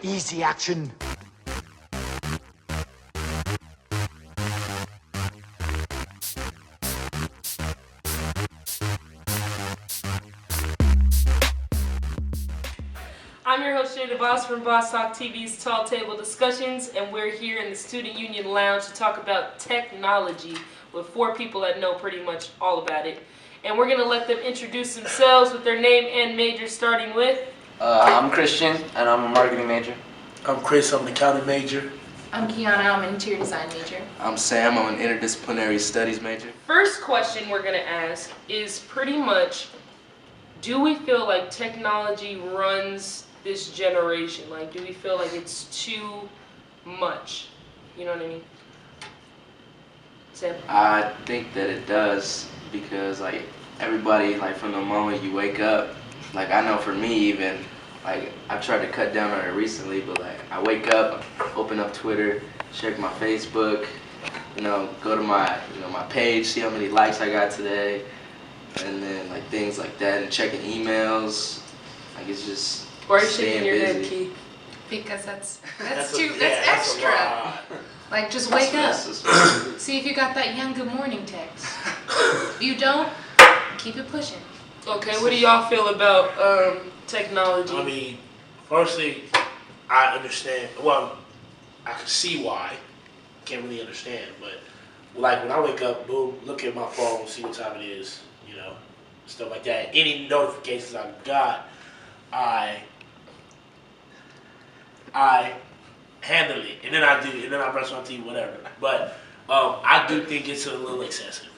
Easy action. I'm your host, Jay DeVos from Boss Talk TV's Tall Table Discussions, and we're here in the Student Union Lounge to talk about technology with 4 people that know pretty much all about it. And we're going to let them introduce themselves with their name and major, starting with... I'm Christian, and I'm a marketing major. I'm Chris, I'm an accounting major. I'm Kiana, I'm an interior design major. I'm Sam, I'm an interdisciplinary studies major. First question we're going to ask is pretty much, do we feel like technology runs this generation? Like, do we feel like it's too much? You know what I mean? Sam? I think that it does, because like everybody, like from the moment you wake up, like I know for me even, like I've tried to cut down on it recently, but like I wake up, open up Twitter, check my Facebook, go to my my page, see how many likes I got today, and then like things like that, and checking emails. Like it's just Why are you shaking your head, busy. Keith? Because that's That's extra. Like just wake up. See if you got that young good morning text. If you don't, keep it pushing. Okay, what do y'all feel about technology? I mean, firstly, I understand. Well, I can see why. Can't really understand, but like when I wake up, boom, look at my phone, see what time it is, stuff like that. Any notifications I've got, I handle it, and then I brush my teeth, whatever. But I do think it's a little excessive.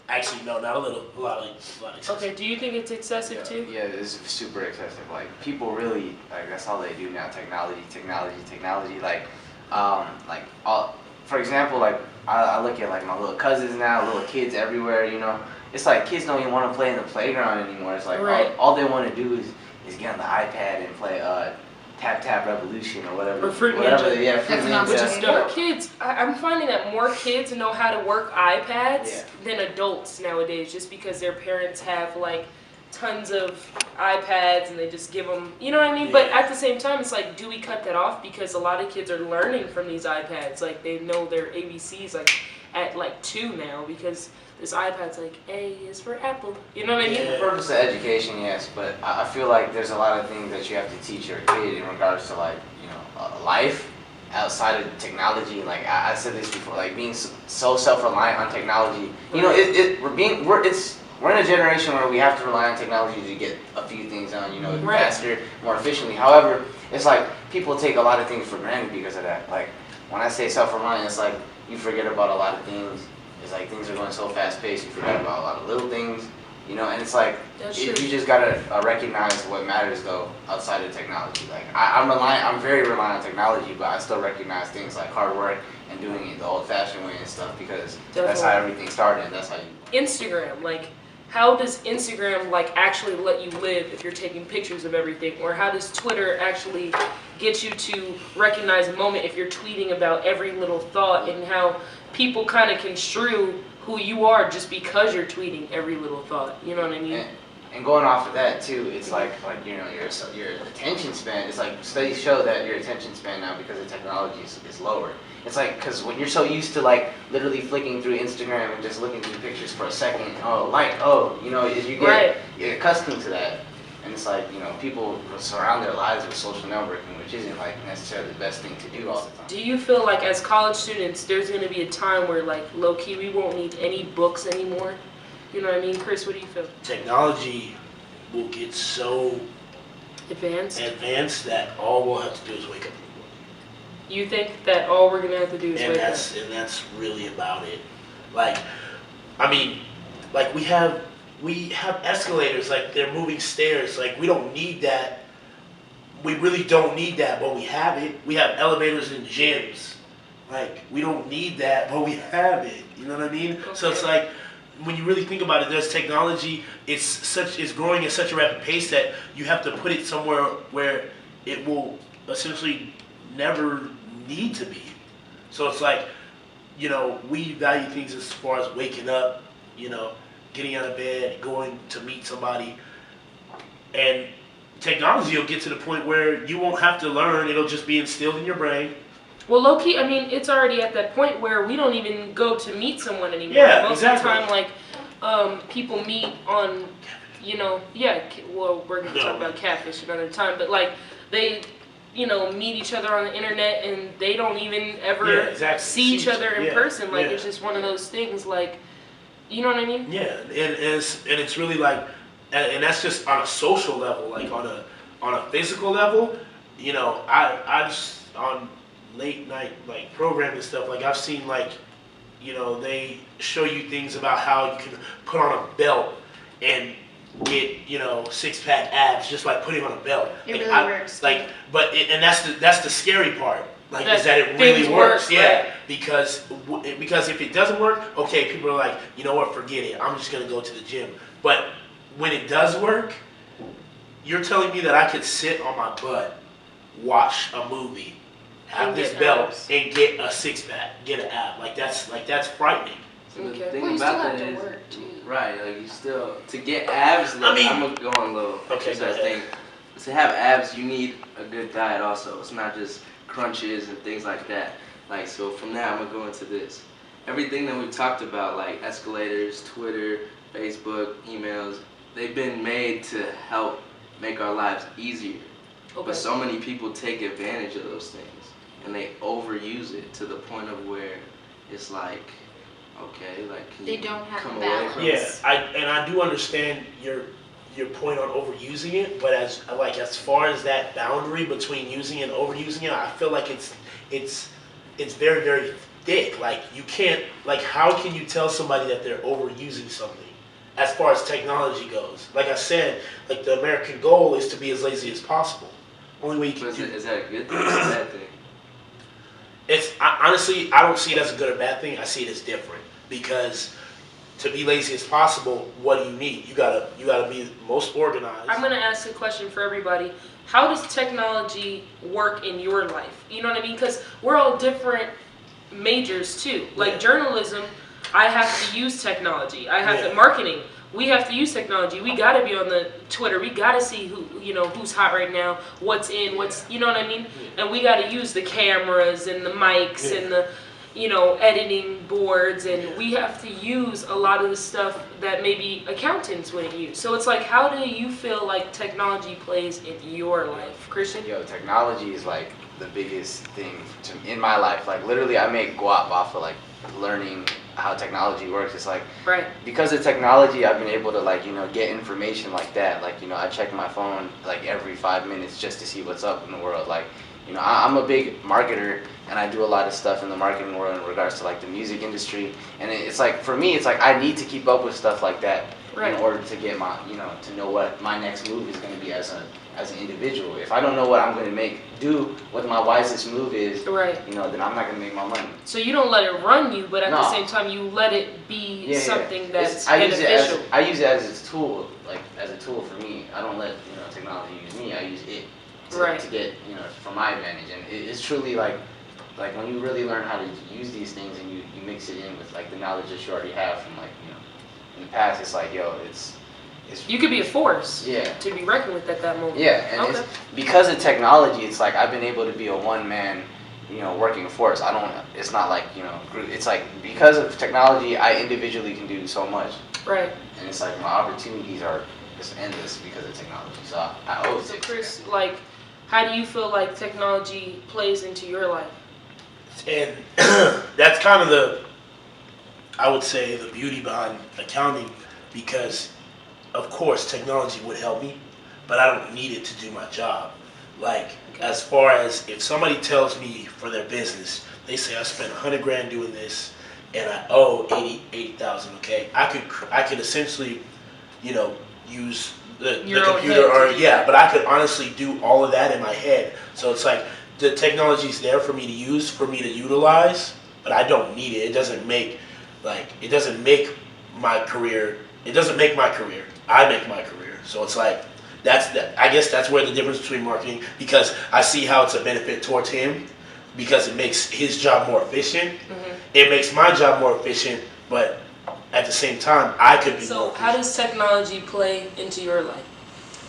Actually, no, not a little, a lot excessive. Okay, do you think it's excessive too? Yeah, it's super excessive. Like people really, like that's all they do now. Technology. For example, like I look at like my little cousins now, little kids everywhere. It's like kids don't even want to play in the playground anymore. It's like right. all they want to do is get on the iPad and play Tap Revolution or whatever. Or Fruit whatever Ninja. Yeah, Fruit Ninja. Which is more kids. I'm finding that more kids know how to work iPads than adults nowadays, just because their parents have like tons of iPads and they just give them, you know what I mean? Yeah. But at the same time, it's like, do we cut that off? Because a lot of kids are learning from these iPads. Like they know their ABCs like at like 2 now, because this iPad's like, A is for apple. You know what I mean? For the purpose of education, yes, but I feel like there's a lot of things that you have to teach your kid in regards to like, life outside of technology. Like I said this before, like being so self-reliant on technology. We're in a generation where we have to rely on technology to get a few things done, faster, more efficiently. However, it's like people take a lot of things for granted because of that. Like when I say self-reliant, it's like you forget about a lot of things. It's like things are going so fast-paced, you forget about a lot of little things, and it's like you just gotta recognize what matters though outside of technology. Like I'm very reliant on technology, but I still recognize things like hard work and doing it the old-fashioned way and stuff, because that's how everything started. That's how you. Instagram, like, how does Instagram like actually let you live if you're taking pictures of everything? Or how does Twitter actually get you to recognize a moment if you're tweeting about every little thought, and how people kind of construe who you are just because you're tweeting every little thought? You know what I mean? And going off of that too, it's like your attention span. It's like studies show that your attention span now, because of technology, is lower. It's like, because when you're so used to like literally flicking through Instagram and just looking through pictures for a second, you get accustomed to that, and it's like people surround their lives with social networking, which isn't like necessarily the best thing to do all the time. Do you feel like as college students, there's going to be a time where like low key we won't need any books anymore? You know what I mean, Chris? What do you feel? Technology will get so advanced that all we'll have to do is wake up. You think that all we're gonna have to do is wake up? And that's really about it. Like, I mean, like we have escalators, like they're moving stairs. Like we don't need that. We really don't need that, but we have it. We have elevators in gyms. Like we don't need that, but we have it. You know what I mean? Okay. So it's like, when you really think about it, there's technology. It's growing at such a rapid pace that you have to put it somewhere where it will essentially never need to be. So it's like, we value things as far as waking up, getting out of bed, going to meet somebody, and technology will get to the point where you won't have to learn; it'll just be instilled in your brain. Well, low key, I mean, it's already at that point where we don't even go to meet someone anymore. Yeah, Most exactly. of the time, like, people meet on, you know, well, we're going to talk about catfish another time, but like, they, you know, meet each other on the internet and they don't even ever see each other in person. Like, it's just one of those things, like, you know what I mean? Yeah, and it's really like, and that's just on a social level, like on a physical level. You know, I just on late night like programming stuff, like I've seen like, you know, they show you things about how you can put on a belt and get, you know, 6-pack abs just by putting on a belt. It like, really works. Like, but and that's the scary part. Like, is that it things really works? work, Yeah, right. because if it doesn't work, okay, people are like, you know what, forget it. I'm just gonna go to the gym. But when it does work, you're telling me that I could sit on my butt, watch a movie, have And this get belt, abs. and get a 6-pack, get an ab. Like that's frightening. So the Okay. thing Well, you still about have that to is, work too. right? Like you still to get abs. Look, I mean- I'm gonna go on a little Okay, exercise go ahead. thing. To have abs, you need a good diet. Also, it's not just crunches and things like that. Like so, from there, I'm gonna go into this. Everything that we talked about, like escalators, Twitter, Facebook, emails, they've been made to help make our lives easier. Okay. But so many people take advantage of those things and they overuse it to the point of where it's like, okay, like can They you don't have come a away balance. from Yeah, I do understand your point on overusing it, but as far as that boundary between using and overusing it, I feel like it's very, very thick. Like you can't, like how can you tell somebody that they're overusing something? As far as technology goes, like I said, like the American goal is to be as lazy as possible. Only way you can But do is that a good thing or a bad thing? honestly, I don't see it as a good or bad thing. I see it as different because to be lazy as possible, what do you need? You gotta be most organized. I'm gonna ask a question for everybody. How does technology work in your life? You know what I mean? Because we're all different majors too. Like Yeah. journalism, I have to use technology. I have Yeah. to marketing. We have to use technology. We gotta be on the Twitter. We gotta see who's hot right now, what's in, you know what I mean? And we gotta use the cameras and the mics Yeah. and the editing boards, and we have to use a lot of the stuff that maybe accountants wouldn't use. So it's like, how do you feel like technology plays in your life, Christian? Yo, technology is like the biggest thing in my life. Like literally, I make guap off of like learning how technology works. It's like Right. because of technology, I've been able to like get information like that. Like I check my phone like every 5 minutes just to see what's up in the world. Like I'm a big marketer and I do a lot of stuff in the marketing world in regards to like the music industry. And it's like for me, it's like I need to keep up with stuff like that Right. in order to get my to know what my next move is going to be as an individual. If I don't know what I'm going to do what my wisest move is, Right. then I'm not going to make my money. So you don't let it run you, but at the No. same time, you let it be Yeah, something that's I beneficial. use it as a tool, like as a tool for me. I don't let technology use me. I use it to get for my advantage. And it's truly like when you really learn how to use these things and you mix it in with like the knowledge that you already have from like in the past. It's like it's You could be a force yeah. to be reckoned with at that moment. Yeah, and Okay. it's because of technology. It's like I've been able to be a one-man, working force. It's not like group. It's like because of technology, I individually can do so much, Right. and it's like my opportunities are just endless because of technology. So I owe it So to Chris, like, how do you feel like technology plays into your life? And that's kind of I would say, the beauty behind accounting, because of course technology would help me, but I don't need it to do my job. Like, as far as if somebody tells me for their business, they say I spent $100,000 doing this and I owe 80,000. Okay, I could essentially, use the Your own computer, head or to do but I could honestly do all of that in my head. So it's like the technology's there for me to use, for me to utilize, but I don't need it. It doesn't make my career. It doesn't make my career. I make my career. So it's like I guess that's where the difference between marketing, because I see how it's a benefit towards him, because it makes his job more efficient. Mm-hmm. It makes my job more efficient, but at the same time, I could be more So efficient. how does technology play into your life?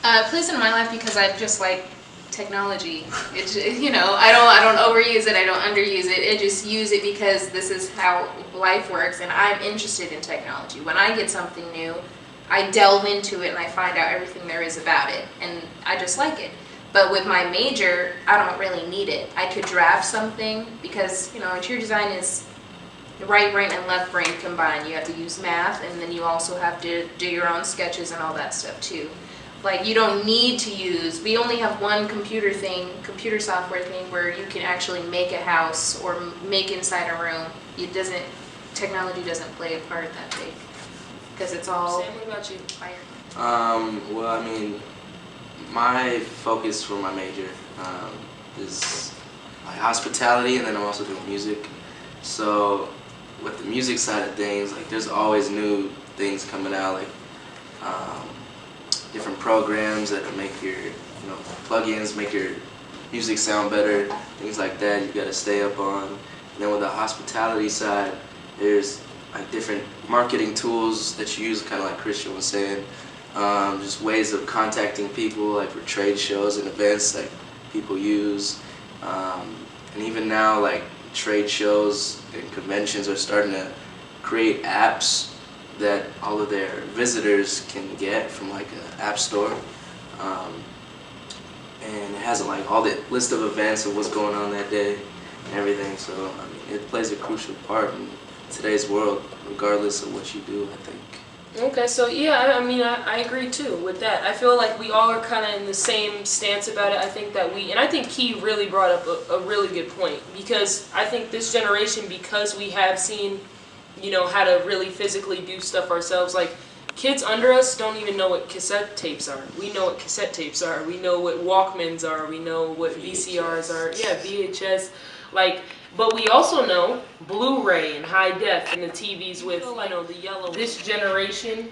It plays in my life because I just like technology. It, I don't overuse it. I don't underuse it. I just use it because this is how life works, and I'm interested in technology. When I get something new, I delve into it and I find out everything there is about it, and I just like it. But with my major, I don't really need it. I could draft something because, interior design is right brain and left brain combined. You have to use math, and then you also have to do your own sketches and all that stuff too. Like, you don't need to use, we only have one computer software thing where you can actually make a house or make inside a room. Technology doesn't play a part that big because it's all. Sam, what about you? Well, I mean, my focus for my major is like hospitality, and then I'm also doing music. So with the music side of things, like there's always new things coming out, like different programs that make your, plugins make your music sound better, things like that. You got to stay up on. And then with the hospitality side, there's like different marketing tools that you use, kind of like Christian was saying. Just ways of contacting people, like for trade shows and events, like people use. And even now, like trade shows and conventions are starting to create apps that all of their visitors can get from like an app store. And it has like all the list of events of what's going on that day and everything. So I mean, it plays a crucial part in today's world, regardless of what you do, I think. Okay, so yeah, I mean, I agree too with that. I feel like we all are kind of in the same stance about it. I think that and I think Key really brought up a really good point, because I think this generation, because we have seen, how to really physically do stuff ourselves, like kids under us don't even know what cassette tapes are. We know what cassette tapes are. We know what Walkmans are. We know what VCRs are. Yeah, VHS. But we also know Blu-ray and high def and the TVs with, the yellow. This generation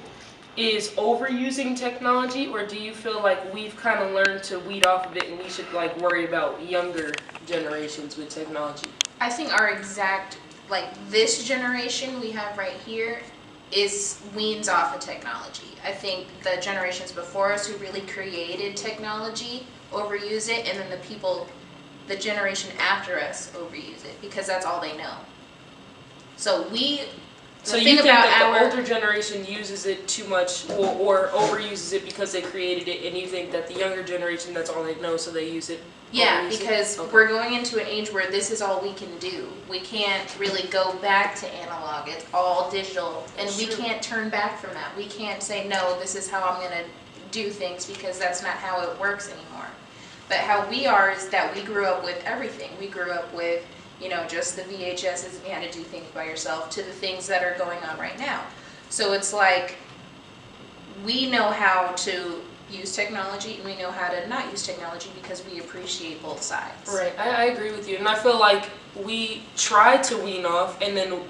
is overusing technology, or do you feel like we've kind of learned to weed off of it and we should worry about younger generations with technology? I think this generation we have right here weans off of technology. I think the generations before us who really created technology overuse it, and then the generation after us overuse it because that's all they know. So you think that the older generation uses it too much or overuses it because they created it, and you think that the younger generation, that's all they know, so they use it? Yeah, because we're going into an age where this is all we can do. We can't really go back to analog. It's all digital, and we can't turn back from that. We can't say, no, this is how I'm going to do things, because that's not how it works anymore. But how we are is that we grew up with everything. We grew up with, just the VHSs, and you had to do things by yourself, to the things that are going on right now. So it's like we know how to use technology and we know how to not use technology because we appreciate both sides. Right, I agree with you. And I feel like we try to wean off, and then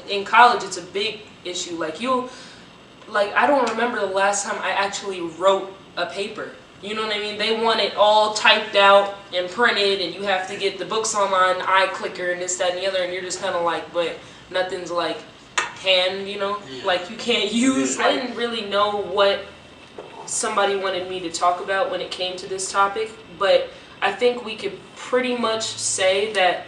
in college it's a big issue. I don't remember the last time I actually wrote a paper. You know what I mean? They want it all typed out and printed, and you have to get the books online, iClicker, and this, that, and the other, and you're just kind of but nothing's hand, Yeah. You can't use. I didn't really know what somebody wanted me to talk about when it came to this topic, but I think we could pretty much say that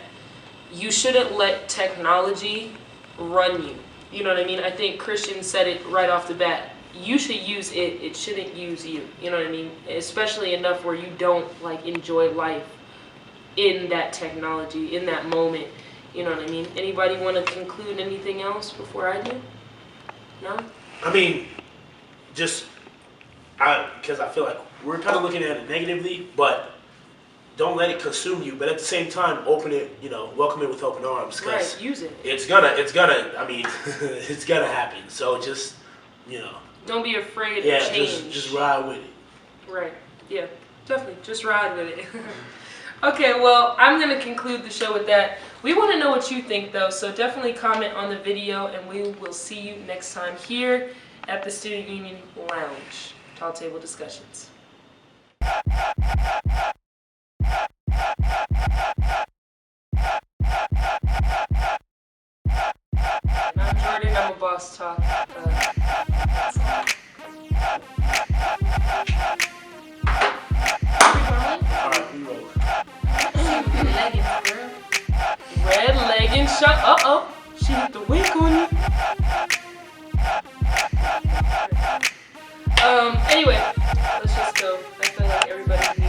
you shouldn't let technology run you. You know what I mean? I think Christian said it right off the bat. You should use it, it shouldn't use you. You know what I mean? Especially enough where you don't enjoy life in that technology, in that moment. You know what I mean? Anybody want to conclude anything else before I do? No? I mean, because I feel like we're kind of looking at it negatively, but don't let it consume you. But at the same time, open it, welcome it with open arms. Right, use it. It's gonna, I mean, it's gonna happen. So just, Don't be afraid of change. Just ride with it. Right. Yeah, definitely. Just ride with it. Okay, well, I'm going to conclude the show with that. We want to know what you think, though, so definitely comment on the video, and we will see you next time here at the Student Union Lounge. Tall Table Discussions. I'm Jordan. I'm a Boss Talk. Shut uh-oh. She hit the wink on you. Anyway, let's just go. I feel like everybody